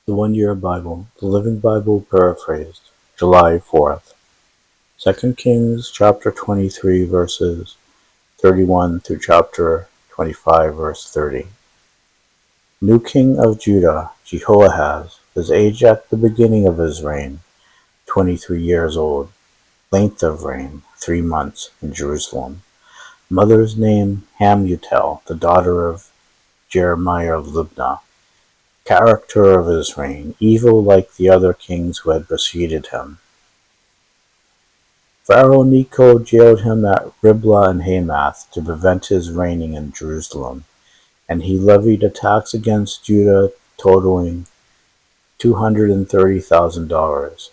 The One Year Bible, the Living Bible Paraphrased, July 4th. 2 Kings chapter 23 verses 31 through chapter 25 verse 30. New king of Judah, Jehoahaz, his age at the beginning of his reign, 23 years old. Length of reign, 3 months in Jerusalem. Mother's name, Hamutal, the daughter of Jeremiah of Libnah. Character of his reign, evil like the other kings who had preceded him. Pharaoh Necho jailed him at Riblah and Hamath to prevent his reigning in Jerusalem, and he levied a tax against Judah totaling $230,000.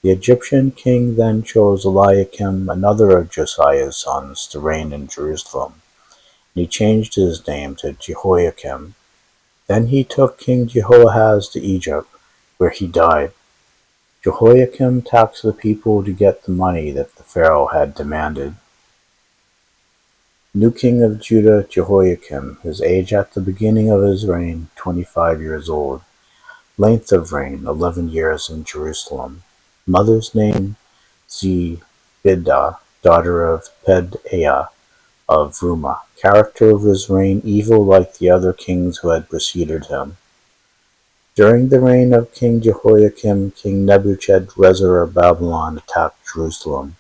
The Egyptian king then chose Eliakim, another of Josiah's sons, to reign in Jerusalem, and he changed his name to Jehoiakim. Then he took King Jehoahaz to Egypt, where he died. Jehoiakim taxed the people to get the money that the Pharaoh had demanded. New king of Judah, Jehoiakim, his age at the beginning of his reign, 25 years old. Length of reign, 11 years in Jerusalem. Mother's name, Zebidah, daughter of Pedaiah of Rumah. Character of his reign, evil like the other kings who had preceded him. During the reign of King Jehoiakim, King Nebuchadrezzar of Babylon attacked Jerusalem.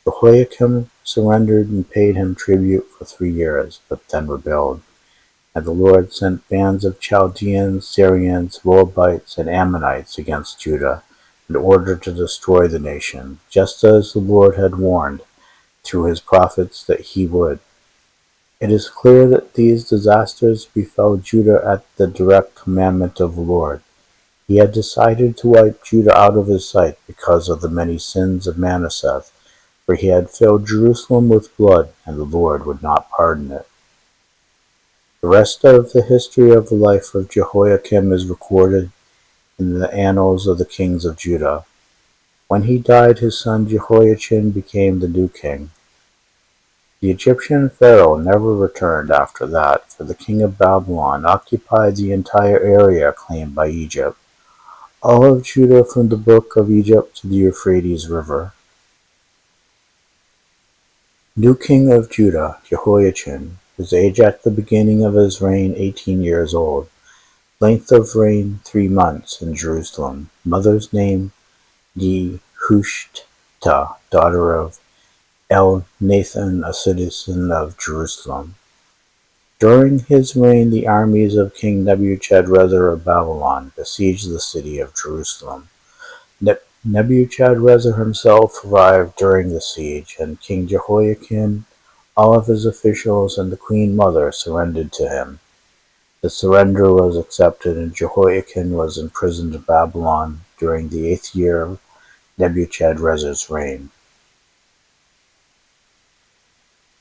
Jehoiakim surrendered and paid him tribute for 3 years, but then rebelled. And the Lord sent bands of Chaldeans, Syrians, Moabites, and Ammonites against Judah in order to destroy the nation, just as the Lord had warned through his prophets that he would. It is clear that these disasters befell Judah at the direct commandment of the Lord. He had decided to wipe Judah out of his sight because of the many sins of Manasseh, for he had filled Jerusalem with blood, and the Lord would not pardon it. The rest of the history of the life of Jehoiakim is recorded in the annals of the kings of Judah. When he died, his son Jehoiachin became the new king. The Egyptian pharaoh never returned after that, for the king of Babylon occupied the entire area claimed by Egypt, all of Judah from the brook of Egypt to the Euphrates River. New king of Judah, Jehoiachin, his age at the beginning of his reign, 18 years old. Length of reign, 3 months in Jerusalem. Mother's name, Nehushta, daughter of Elnathan, a citizen of Jerusalem. During his reign, the armies of King Nebuchadrezzar of Babylon besieged the city of Jerusalem. Nebuchadrezzar himself arrived during the siege, and King Jehoiakim, all of his officials, and the queen mother surrendered to him. The surrender was accepted, and Jehoiakim was imprisoned in Babylon during the 8th year of Nebuchadrezzar's reign.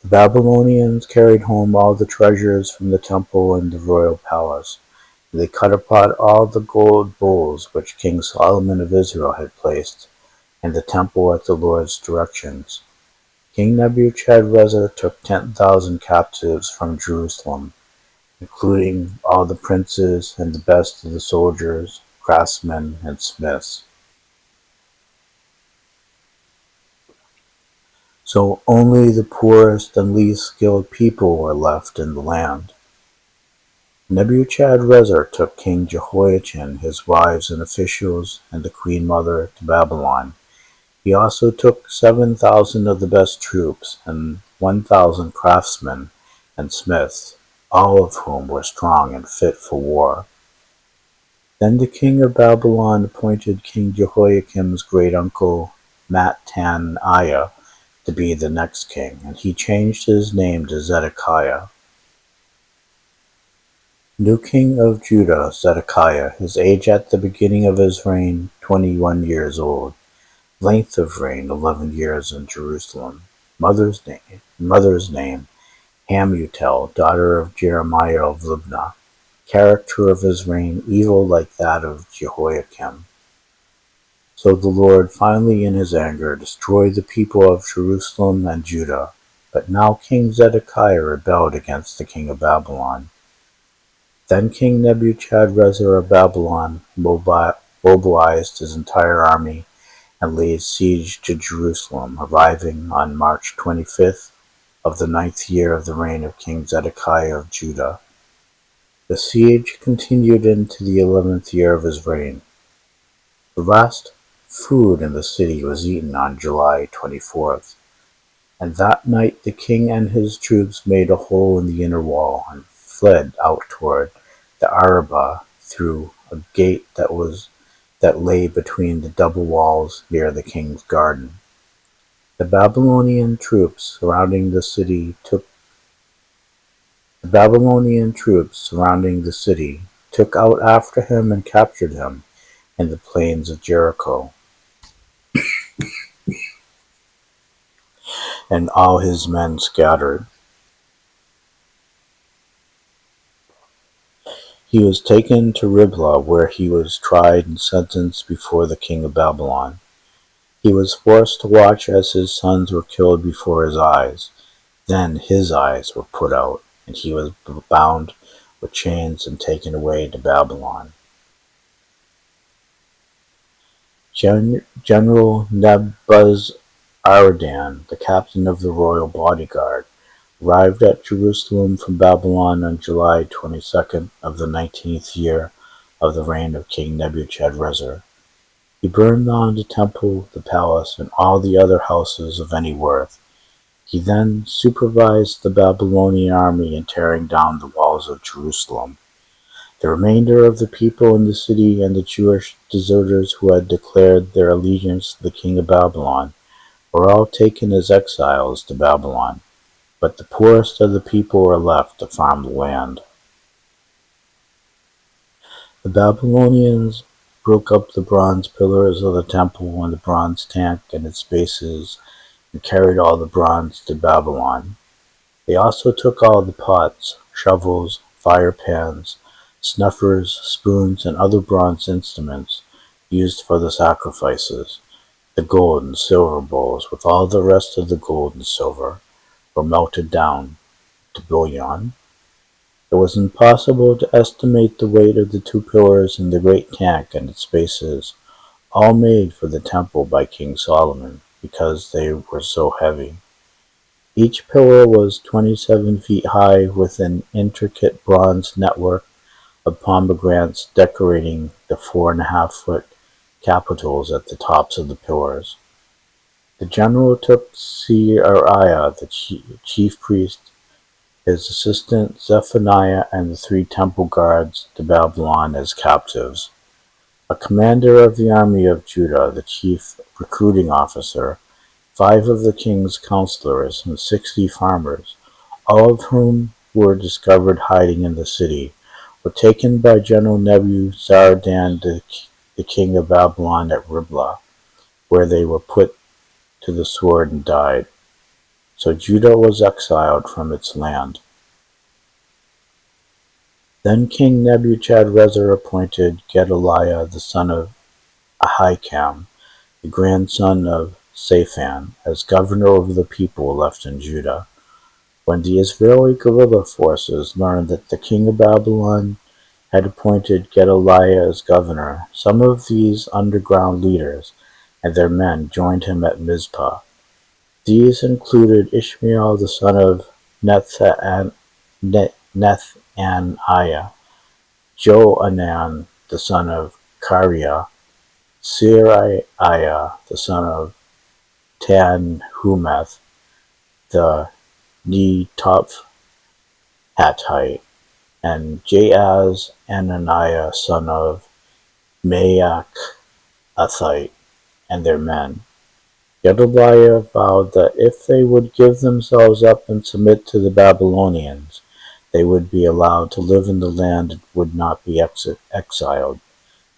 The Babylonians carried home all the treasures from the temple and the royal palace. They cut apart all the gold bowls which King Solomon of Israel had placed in the temple at the Lord's directions. King Nebuchadrezzar took 10,000 captives from Jerusalem, including all the princes and the best of the soldiers, craftsmen, and smiths. So only the poorest and least skilled people were left in the land. Nebuchadrezzar took King Jehoiachin, his wives and officials, and the queen mother to Babylon. He also took 7,000 of the best troops and 1,000 craftsmen and smiths, all of whom were strong and fit for war. Then the king of Babylon appointed King Jehoiakim's great uncle Mattaniah to be the next king, and he changed his name to Zedekiah. New king of Judah, Zedekiah, his age at the beginning of his reign, 21 years old. Length of reign, 11 years in Jerusalem. Mother's name, Hamutal, daughter of Jeremiah of Libnah. Character of his reign, evil like that of Jehoiakim. So the Lord finally in his anger destroyed the people of Jerusalem and Judah. But now King Zedekiah rebelled against the king of Babylon. Then King Nebuchadrezzar of Babylon mobilized his entire army and laid siege to Jerusalem, arriving on March 25th of the 9th year of the reign of King Zedekiah of Judah. The siege continued into the 11th year of his reign. The last food in the city was eaten on July 24th, and that night the king and his troops made a hole in the inner wall and fled out toward the Arabah through a gate that lay between the double walls near the king's garden. The Babylonian troops surrounding the city took out after him and captured him in the plains of Jericho, and all his men scattered. He was taken to Riblah, where he was tried and sentenced before the king of Babylon. He was forced to watch as his sons were killed before his eyes. Then his eyes were put out, and he was bound with chains and taken away to Babylon. General Nebuzaradan, the captain of the royal bodyguard, arrived at Jerusalem from Babylon on July 22nd of the 19th year of the reign of King Nebuchadrezzar. He burned down the temple, the palace, and all the other houses of any worth. He then supervised the Babylonian army in tearing down the walls of Jerusalem. The remainder of the people in the city and the Jewish deserters who had declared their allegiance to the king of Babylon were all taken as exiles to Babylon, but the poorest of the people were left to farm the land. The Babylonians broke up the bronze pillars of the temple and the bronze tank and its bases and carried all the bronze to Babylon. They also took all the pots, shovels, fire pans, snuffers, spoons, and other bronze instruments used for the sacrifices. The gold and silver bowls, with all the rest of the gold and silver, were melted down to bullion. It was impossible to estimate the weight of the two pillars in the great tank and its bases, all made for the temple by King Solomon, because they were so heavy. Each pillar was 27 feet high, with an intricate bronze network of pomegranates decorating the 4.5-foot capitals at the tops of the pillars. The general took Seraiah, the chief priest, his assistant Zephaniah, and the 3 temple guards to Babylon as captives. A commander of the army of Judah, the chief recruiting officer, 5 of the king's counselors, and 60 farmers, all of whom were discovered hiding in the city, were taken by General Nebuzaradan, the king of Babylon, at Riblah, where they were put to the sword and died. So Judah was exiled from its land. Then King Nebuchadrezzar appointed Gedaliah the son of Ahikam, the grandson of Shaphan, as governor over the people left in Judah. When the Israeli guerrilla forces learned that the king of Babylon had appointed Gedaliah as governor, some of these underground leaders and their men joined him at Mizpah. These included Ishmael the son of Nethaniah, Johanan the son of Kareah, Seraiah the son of Tanhumeth the Netophathite, and Jaaz Ananiah son of Maachathite, and their men. Gedaliah vowed that if they would give themselves up and submit to the Babylonians, they would be allowed to live in the land and would not be exiled.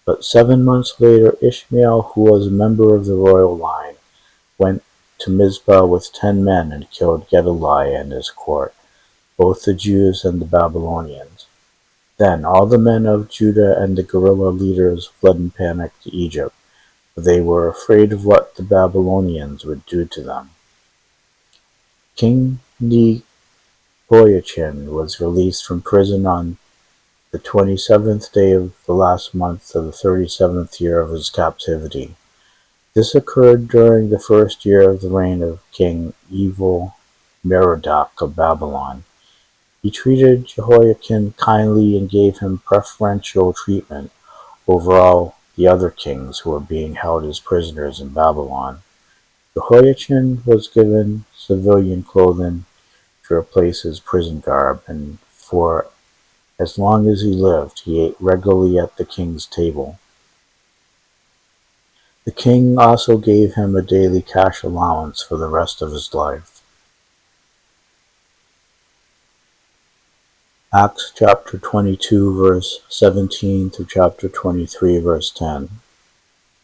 But 7 months later, Ishmael, who was a member of the royal line, went to Mizpah with 10 men and killed Gedaliah and his court, both the Jews and the Babylonians. Then all the men of Judah and the guerrilla leaders fled in panic to Egypt, for they were afraid of what the Babylonians would do to them. King Jehoiachin was released from prison on the 27th day of the last month of the 37th year of his captivity. This occurred during the first year of the reign of King Evil Merodach of Babylon. He treated Jehoiakim kindly and gave him preferential treatment over all the other kings who were being held as prisoners in Babylon. Jehoiachin was given civilian clothing to replace his prison garb, and for as long as he lived, he ate regularly at the king's table. The king also gave him a daily cash allowance for the rest of his life. Acts chapter 22 verse 17 through chapter 23 verse 10.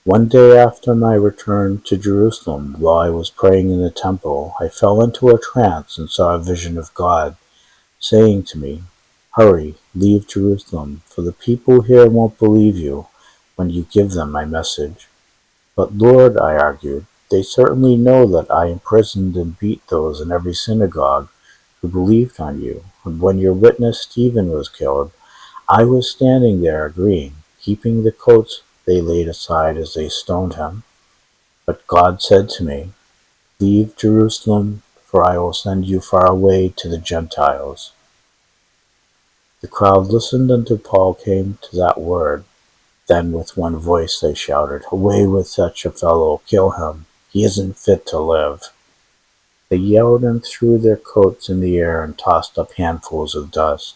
One day after my return to Jerusalem, while I was praying in the temple, I fell into a trance and saw a vision of God, saying to me, "Hurry, leave Jerusalem, for the people here won't believe you when you give them my message." "But Lord," I argued, "they certainly know that I imprisoned and beat those in every synagogue who believed on you, and when your witness Stephen was killed, I was standing there agreeing, keeping the coats they laid aside as they stoned him." But God said to me, "Leave Jerusalem, for I will send you far away to the Gentiles." The crowd listened until Paul came to that word. Then with one voice they shouted, "Away with such a fellow! Kill him! He isn't fit to live!" They yelled and threw their coats in the air and tossed up handfuls of dust.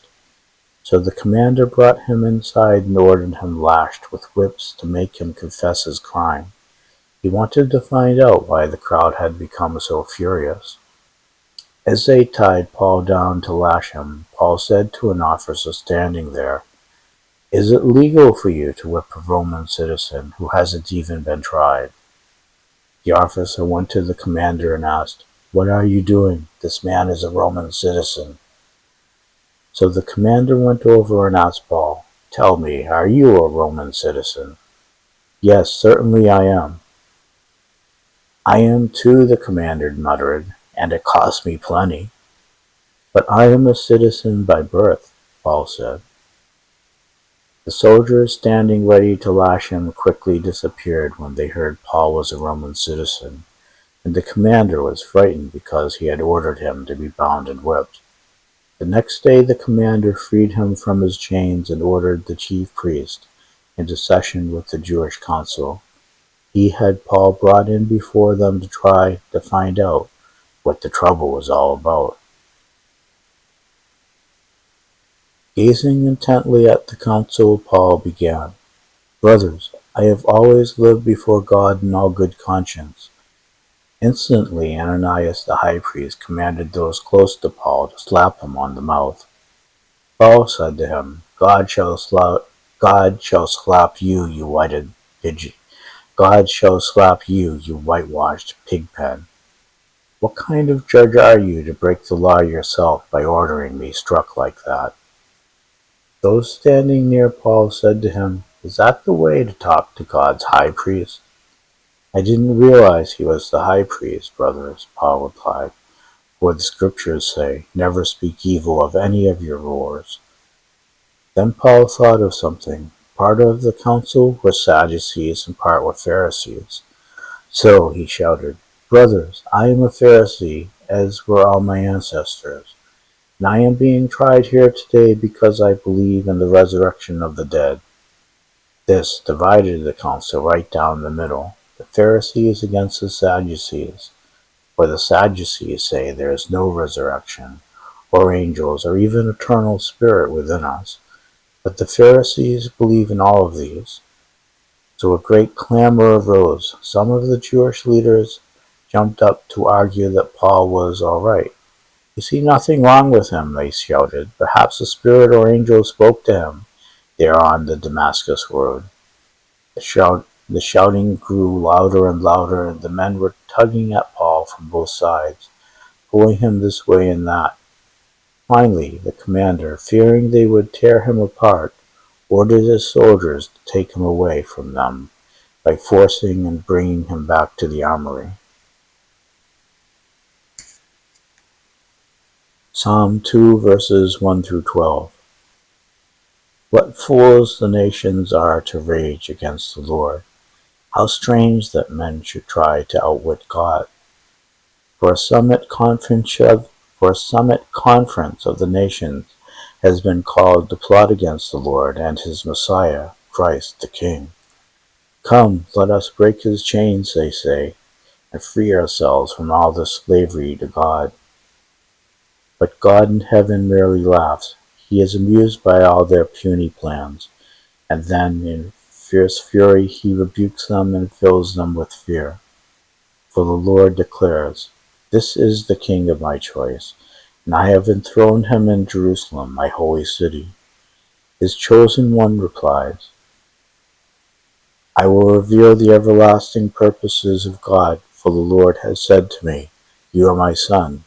So the commander brought him inside and ordered him lashed with whips to make him confess his crime. He wanted to find out why the crowd had become so furious. As they tied Paul down to lash him, Paul said to an officer standing there, "Is it legal for you to whip a Roman citizen who hasn't even been tried?" The officer went to the commander and asked, "What are you doing? This man is a Roman citizen." So the commander went over and asked Paul, "Tell me, are you a Roman citizen?" "Yes, certainly I am." "I am too," the commander muttered, "and it cost me plenty." "But I am a citizen by birth," Paul said. The soldiers standing ready to lash him quickly disappeared when they heard Paul was a Roman citizen, and the commander was frightened because he had ordered him to be bound and whipped. The next day the commander freed him from his chains and ordered the chief priest into session with the Jewish council. He had Paul brought in before them to try to find out what the trouble was all about. Gazing intently at the council, Paul began, "Brothers, I have always lived before God in all good conscience." Instantly Ananias the high priest commanded those close to Paul to slap him on the mouth. Paul said to him, God shall slap you, you whited pigeon. God shall slap you, you whitewashed pigpen. What kind of judge are you to break the law yourself by ordering me struck like that?" Those standing near Paul said to him, "Is that the way to talk to God's high priest?" "I didn't realize he was the high priest, brothers," Paul replied, "for the scriptures say, 'Never speak evil of any of your rulers.'" Then Paul thought of something. Part of the council were Sadducees and part were Pharisees. So he shouted, "Brothers, I am a Pharisee, as were all my ancestors, and I am being tried here today because I believe in the resurrection of the dead." This divided the council right down the middle, the Pharisees against the Sadducees, for the Sadducees say there is no resurrection, or angels, or even eternal spirit within us, but the Pharisees believe in all of these. So a great clamor arose. Some of the Jewish leaders jumped up to argue that Paul was all right. "You see nothing wrong with him," they shouted. "Perhaps a spirit or angel spoke to him there on the Damascus road." The shouting grew louder and louder, and the men were tugging at Paul from both sides, pulling him this way and that. Finally, the commander, fearing they would tear him apart, ordered his soldiers to take him away from them by forcing and bringing him back to the armory. Psalm 2 verses 1 through 12. What fools the nations are to rage against the Lord! How strange that men should try to outwit God! For a summit conference of the nations has been called to plot against the Lord and his Messiah, Christ the King. Come, let us break his chains, they say, and free ourselves from all this slavery to God. But God in heaven merely laughs. He is amused by all their puny plans, and then in fierce fury he rebukes them and fills them with fear. For the Lord declares, "This is the king of my choice, and I have enthroned him in Jerusalem, my holy city." His chosen one replies, "I will reveal the everlasting purposes of God, for the Lord has said to me, 'You are my son.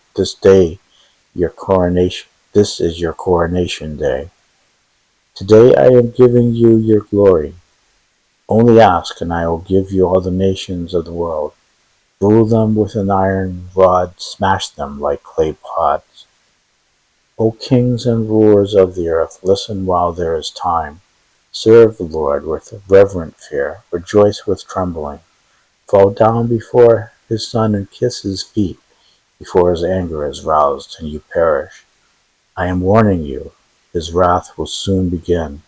This is your coronation day. Today I am giving you your glory. Only ask, and I will give you all the nations of the world. Rule them with an iron rod, smash them like clay pots. O kings and rulers of the earth, listen while there is time. Serve the Lord with reverent fear, rejoice with trembling. Fall down before his Son and kiss his feet, before his anger is roused and you perish. I am warning you, his wrath will soon begin.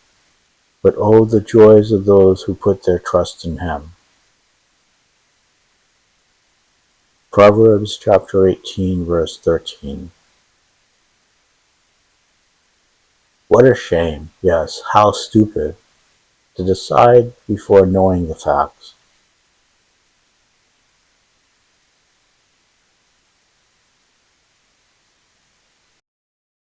But oh, the joys of those who put their trust in him." Proverbs chapter 18, verse 13. What a shame, yes, how stupid, to decide before knowing the facts.